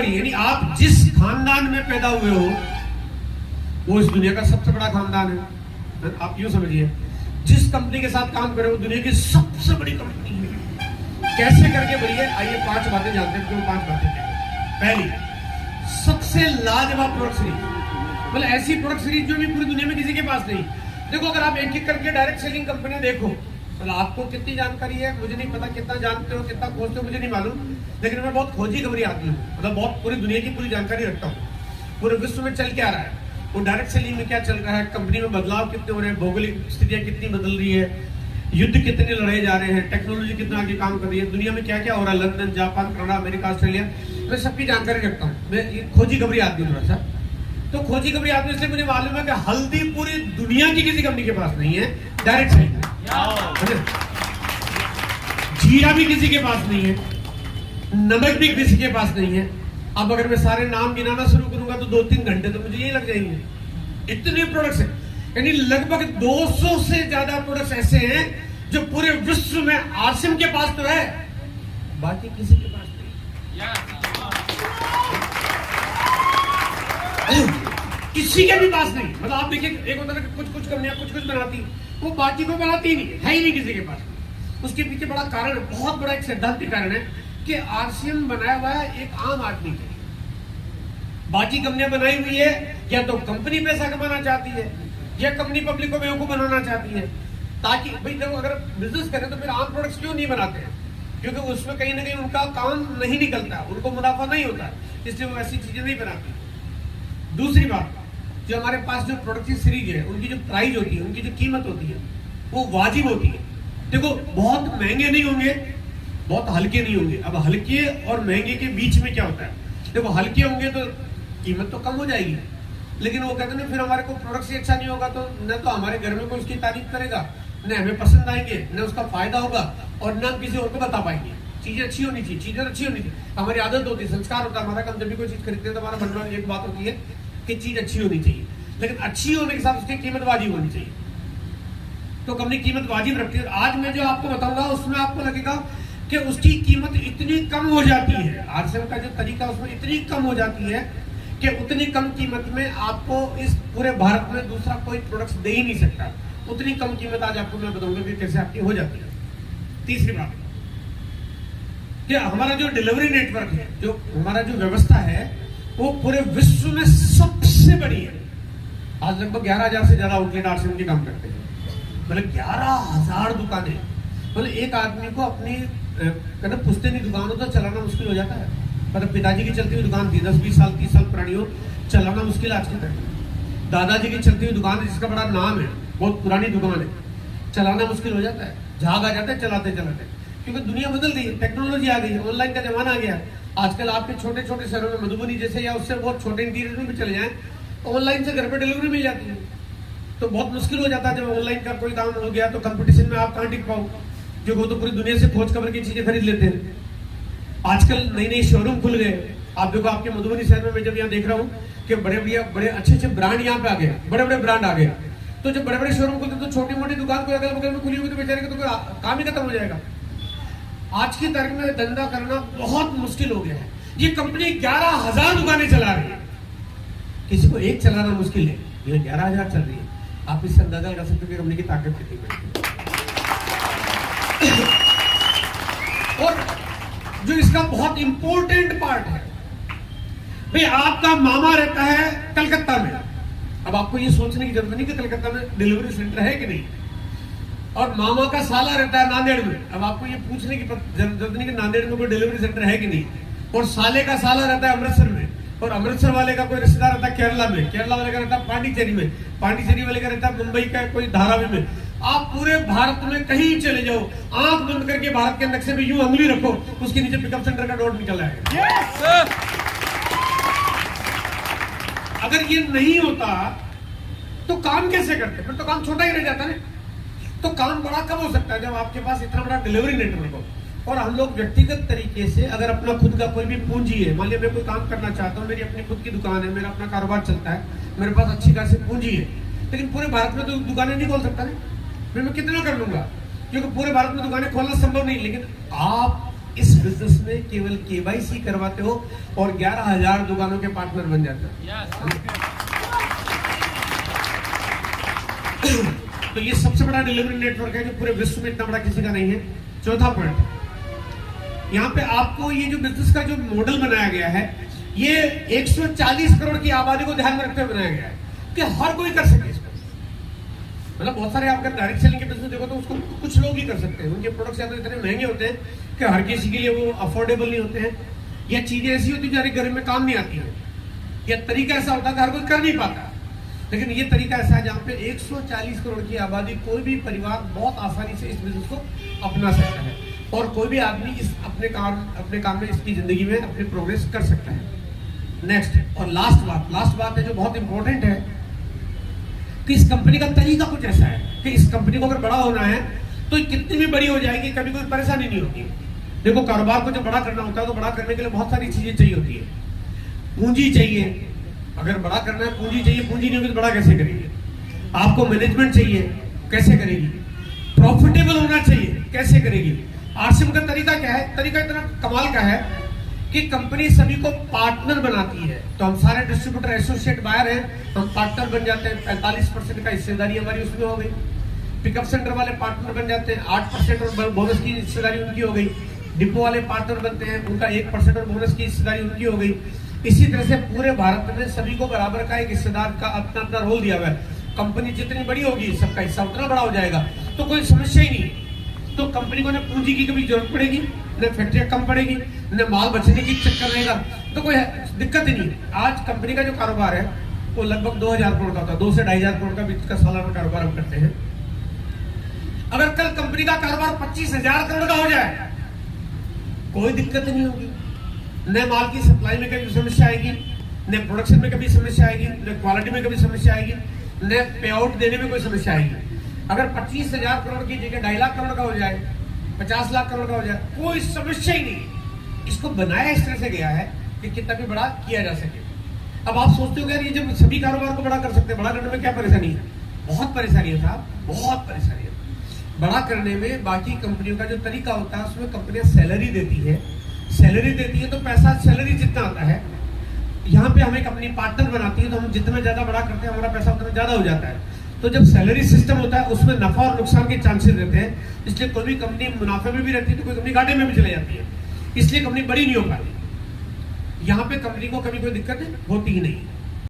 बड़ी, यानी आप जिस खानदान में पैदा हुए हो वो इस दुनिया का सबसे बड़ा खानदान है। आप यूं समझिए, जिस कंपनी के साथ काम कर रहे हो वो दुनिया की सबसे बड़ी कंपनी है। कैसे करके बड़ी है, आइए 5 बातें जानते हैं। क्यों 5 बातें? पहली, सबसे लाजवाब प्रोडक्ट सीरीज, मतलब ऐसी प्रोडक्ट सीरीज जो भी पूरी दुनिया में किसी के पास नहीं। देखो, अगर आप एक एक करके डायरेक्ट सेलिंग कंपनी देखो, मतलब आपको कितनी जानकारी है मुझे नहीं पता, कितना जानते हो कितना खोजते हो मुझे नहीं मालूम, लेकिन मैं बहुत खोजी खबरी आदमी हूँ, मतलब बहुत पूरी दुनिया की पूरी जानकारी रखता हूँ। पूरे विश्व में चल क्या रहा है, वो डायरेक्ट सेलिंग में क्या चल रहा है, कंपनी में बदलाव कितने हो रहे हैं, भौगोलिक स्थितियां कितनी बदल रही है, युद्ध कितने लड़े जा रहे हैं, टेक्नोलॉजी कितना आगे काम कर रही है, दुनिया में क्या क्या हो रहा है, London, Japan, Canada, America, Australia, मैं सबकी जानकारी रखता हूँ। मैं खोजी खबरी आदमी थोड़ा सा, तो खोजी खबरी आदमी इसलिए मुझे मालूम है कि हल्दी पूरी दुनिया की किसी कंपनी के पास नहीं है डायरेक्ट सेलिंग, जीरा भी किसी के पास नहीं है, नमक भी किसी के पास नहीं है। अब अगर मैं सारे नाम गिनाना शुरू करूंगा तो 2-3 घंटे तो मुझे यही लग जाएंगे। इतने प्रोडक्ट्स हैं, यानी लगभग 200 से ज्यादा प्रोडक्ट्स ऐसे हैं जो पूरे विश्व में आरसीएम के पास तो है, बाकी किसी के पास नहीं, किसी के भी पास नहीं। मतलब आप देखिए, एक होता है कि कुछ कंपनियां कुछ बनाती, वो बाकी को बनाती नहीं, है ही नहीं किसी के पास। उसके पीछे बड़ा कारण, बहुत बड़ा एक सैद्धांतिक कारण है कि आरसीएम बनाया हुआ है एक आम आदमी के लिए। बाकी कंपनियां बनाई हुई है या तो कंपनी पैसा कमाना चाहती है या कंपनी पब्लिक को बेवकूफ बनाना चाहती है, ताकि भाई देखो अगर बिजनेस करें तो फिर आम प्रोडक्ट्स क्यों नहीं बनाते हैं, क्योंकि उसमें कहीं ना कहीं उनका काम नहीं निकलता, उनको मुनाफा नहीं होता, इसलिए वो ऐसी चीजें नहीं बनाती। दूसरी बात, जो हमारे पास जो प्रोडक्ट की सीरीज है उनकी जो प्राइस होती है, उनकी जो कीमत होती है वो वाजिब होती है। देखो, बहुत महंगे नहीं होंगे, बहुत हल्के नहीं होंगे। अब हल्के और महंगे के बीच में क्या होता है, देखो हल्के होंगे तो कीमत तो कम हो जाएगी, लेकिन वो कहते हैं फिर हमारे को प्रोडक्ट से अच्छा नहीं होगा तो न तो हमारे घर में कोई उसकी तारीफ करेगा, न हमें पसंद आएंगे, न उसका फायदा होगा और न किसी और को बता पाएंगे। चीजें अच्छी होनी चाहिए, चीजें अच्छी होनी चाहिए, हमारी आदत होती है, संस्कार होता है हमारा। हम जब भी कोई चीज खरीदते हैं तो हमारा मन में एक बात होती है कि चीज अच्छी होनी चाहिए, लेकिन अच्छी होने के साथ उसकी कीमत वाजिब होनी चाहिए। तो कंपनी कीमत वाजिब रखती है। आज मैं जो आपको बताऊंगा उसमें आपको लगेगा कि उसकी कीमत इतनी कम हो जाती है, आरसीएम का जो तरीका उसमें इतनी कम हो जाती है कि उतनी कम कीमत में आपको इस पूरे भारत में दूसरा कोई प्रोडक्ट दे ही नहीं सकता। उतनी कम कीमत आज आपको मैं बताऊंगा कि कैसे आपकी हो जाती है। तीसरी बात कि हमारा जो डिलीवरी नेटवर्क है, जो हमारा जो व्यवस्था है वो पूरे विश्व में सबसे बड़ी है। आज लगभग 11,000 से ज्यादा आउटलेट आरसीएम के काम करते हैं, मतलब 11,000 दुकानें। मतलब एक आदमी को अपनी पुश्तैनी दुकान हो तो चलाना मुश्किल हो जाता है। मतलब पिताजी की चलती हुई दुकान थी 10-20 साल 30 साल पुरानी हो, चलाना मुश्किल आज के टाइम। दादाजी की चलती हुई दुकान है जिसका बड़ा नाम है, बहुत पुरानी दुकान है, चलाना मुश्किल हो जाता है, झाग आ जाता है चलाते चलाते, क्योंकि दुनिया बदल गई है, टेक्नोलॉजी आ गई है, ऑनलाइन का जमाना आ गया। आजकल आपके छोटे छोटे शहरों में मधुबनी जैसे या उससे बहुत छोटे इंटीरियर में भी चले जाएं, ऑनलाइन से घर पे डिलीवरी मिल जाती है। तो बहुत मुश्किल हो जाता है जब ऑनलाइन का कोई काम हो गया तो कंपटीशन में आप कहाँ टिक पाओ, क्योंकि वो तो पूरी दुनिया से खोज खबर की चीजें खरीद लेते हैं। आजकल नई नई शोरूम खुल गए। आप देखो, आपके मधुबनी शहर में मैं जब यहाँ देख रहा हूँ कि बड़े अच्छे ब्रांड यहाँ पे आ गए, बड़े बड़े ब्रांड आ गए। तो जब बड़े बड़े शोरूम खुलते तो छोटी मोटी दुकान को अगल बगल में खुली हुई तो बेचारे का तो काम ही खत्म हो जाएगा। आज की तारीख में धंधा करना बहुत मुश्किल हो गया है। ये कंपनी 11,000 दुकानें चला रही है, किसी को एक चलाना मुश्किल है, ये 11,000 चल रही है। आप इससे अंदाजा लगा सकते हो कंपनी की ताकत कितनी है। और जो इसका बहुत इंपॉर्टेंट पार्ट है, भाई आपका मामा रहता है कलकत्ता में। अब आपको ये सोचने की जरूरत नहीं कि कलकत्ता में डिलीवरी सेंटर है कि नहीं, और मामा का साला रहता है नांदेड़ में। अब आपको ये पूछने की जरूरत नहीं कि नांदेड़ में कोई डिलीवरी सेंटर है कि नहीं, और साले का साला रहता है अमृतसर में, और अमृतसर वाले का कोई रिश्तेदार रहता है केरला में, केरला वाले का रहता है पांडिचेरी में, पांडिचेरी वाले का रहता है मुंबई का कोई धारावी में। आप पूरे भारत में कहीं चले जाओ, आंख बंद करके भारत के नक्शे में यूं उंगली रखो, उसके नीचे पिकअप सेंटर का डॉट निकल आएगा। अगर ये नहीं होता तो काम कैसे करते, फिर तो काम छोटा ही रह जाता है। तो काम बड़ा कब हो सकता है जब आपके पास इतना बड़ा डिलीवरी नेटवर्क हो। और हम लोग व्यक्तिगत तरीके से अगर अपना खुद का कोई भी पूंजी है, मान लिया मैं कोई काम करना चाहता हूँ, मेरी अपनी खुद की दुकान है, मेरा अपना कारोबार चलता है, मेरे पास अच्छी खासी पूंजी है, लेकिन पूरे भारत में तो दुकानें नहीं खोल सकता है, फिर मैं कितना कर लूंगा, क्योंकि पूरे भारत में दुकानें खोलना संभव नहीं। लेकिन आप इस बिजनेस में केवल केवाईसी करवाते हो और 11,000 दुकानों के पार्टनर बन जाते हो। तो ये सबसे बड़ा डिलीवरी नेटवर्क है जो पूरे विश्व में इतना बड़ा किसी का नहीं है। चौथा पॉइंट, यहाँ पे आपको ये जो बिजनेस का जो मॉडल बनाया गया है, ये 140 करोड़ की आबादी को ध्यान में रखते हुए बनाया गया है कि हर कोई कर सके इसको। मतलब बहुत सारे आप डायरेक्ट सेलिंग के बिजनेस देखो तो उसको कुछ लोग ही कर सकते हैं, उनके प्रोडक्ट्स या तो इतने महंगे होते हैं कि हर किसी के लिए वो अफोर्डेबल नहीं होते हैं, या चीजें ऐसी होती है जो घर में काम नहीं आती है, या तरीका ऐसा होता है कि हर कोई कर नहीं पाता। लेकिन ये तरीका ऐसा है जहाँ पे 140 करोड़ की आबादी, कोई भी परिवार बहुत आसानी से इस बिजनेस को अपना सकता है और कोई भी आदमी इस अपने काम में इसकी जिंदगी में अपनी प्रोग्रेस कर सकता है। नेक्स्ट और लास्ट बात है जो बहुत इंपॉर्टेंट है कि इस कंपनी का तरीका कुछ ऐसा है कि इस कंपनी को अगर बड़ा होना है तो कितनी भी बड़ी हो जाएगी, कभी कोई परेशानी नहीं होगी। देखो, कारोबार को जब बड़ा करना होता है तो बड़ा करने के लिए बहुत सारी चीजें चाहिए होती है। पूंजी चाहिए, अगर बड़ा करना है पूंजी चाहिए, पूंजी नहीं होगी तो बड़ा कैसे करेंगे। आपको मैनेजमेंट चाहिए, कैसे करेगी। प्रॉफिटेबल होना चाहिए, कैसे करेगी। आरसीएम का तरीका क्या है, तरीका इतना कमाल का है कि कंपनी सभी को पार्टनर बनाती है। तो हम सारे डिस्ट्रीब्यूटर एसोसिएट बायर हैं, हम पार्टनर बन जाते हैं। 45% का हिस्सेदारी हमारी उसमें हो गई। पिकअप सेंटर वाले पार्टनर बन जाते हैं, 8% और बोनस की हिस्सेदारी उनकी हो गई। डिपो वाले पार्टनर बनते हैं, उनका 1% और बोनस की हिस्सेदारी उनकी हो गई। इसी तरह से पूरे भारत में सभी को बराबर का एक हिस्सेदार का अपना अपना रोल दिया हुआ है। कंपनी जितनी बड़ी होगी सबका हिस्सा उतना बड़ा हो जाएगा, तो कोई समस्या ही नहीं। तो कंपनी को न पूंजी की कभी जरूरत पड़ेगी, न फैक्ट्रियां कम पड़ेगी, न माल बचने की चक्कर रहेगा, तो कोई दिक्कत ही नहीं। आज कंपनी का जो कारोबार है वो लगभग 2,000 करोड़ का होता है, 2 से 2,500 करोड़ का बीच का सालाना कारोबार हम करते हैं। अगर कल कंपनी का कारोबार 25,000 करोड़ का हो जाए, कोई दिक्कत नहीं होगी। न माल की सप्लाई में कभी समस्या आएगी, न प्रोडक्शन में कभी समस्या आएगी, न क्वालिटी में कभी समस्या आएगी, न पे आउट देने में कोई समस्या आएगी। अगर 25,000 करोड़ की जगह 2.5 लाख करोड़ का हो जाए, 50 लाख करोड़ का हो जाए, कोई समस्या ही नहीं। इसको बनाया इस तरह से गया है कि कितना भी बड़ा किया जा सके। अब आप सोचते हो यार, ये जब सभी कारोबार को बड़ा कर सकते हैं, बड़ा करने में क्या परेशानी है। बहुत परेशानी है साहब, बहुत परेशानी है। बड़ा करने में बाकी कंपनियों का जो तरीका होता है, उसमें कंपनियां सैलरी देती है, तो पैसा सैलरी जितना आता है, यहाँ पे हमें कंपनी पार्टनर बनाती है, तो हम जितना ज्यादा बड़ा करते हैं हमारा पैसा उतना ज्यादा हो जाता है। तो जब सैलरी सिस्टम होता है उसमें नफा और नुकसान के चांसेस रहते हैं, इसलिए कोई भी कंपनी मुनाफे में भी रहती है तो कोई कंपनी घाटे में भी चली जाती है, इसलिए कंपनी बड़ी नहीं हो पाती। यहाँ पे कंपनी को कभी कोई दिक्कत होती ही नहीं।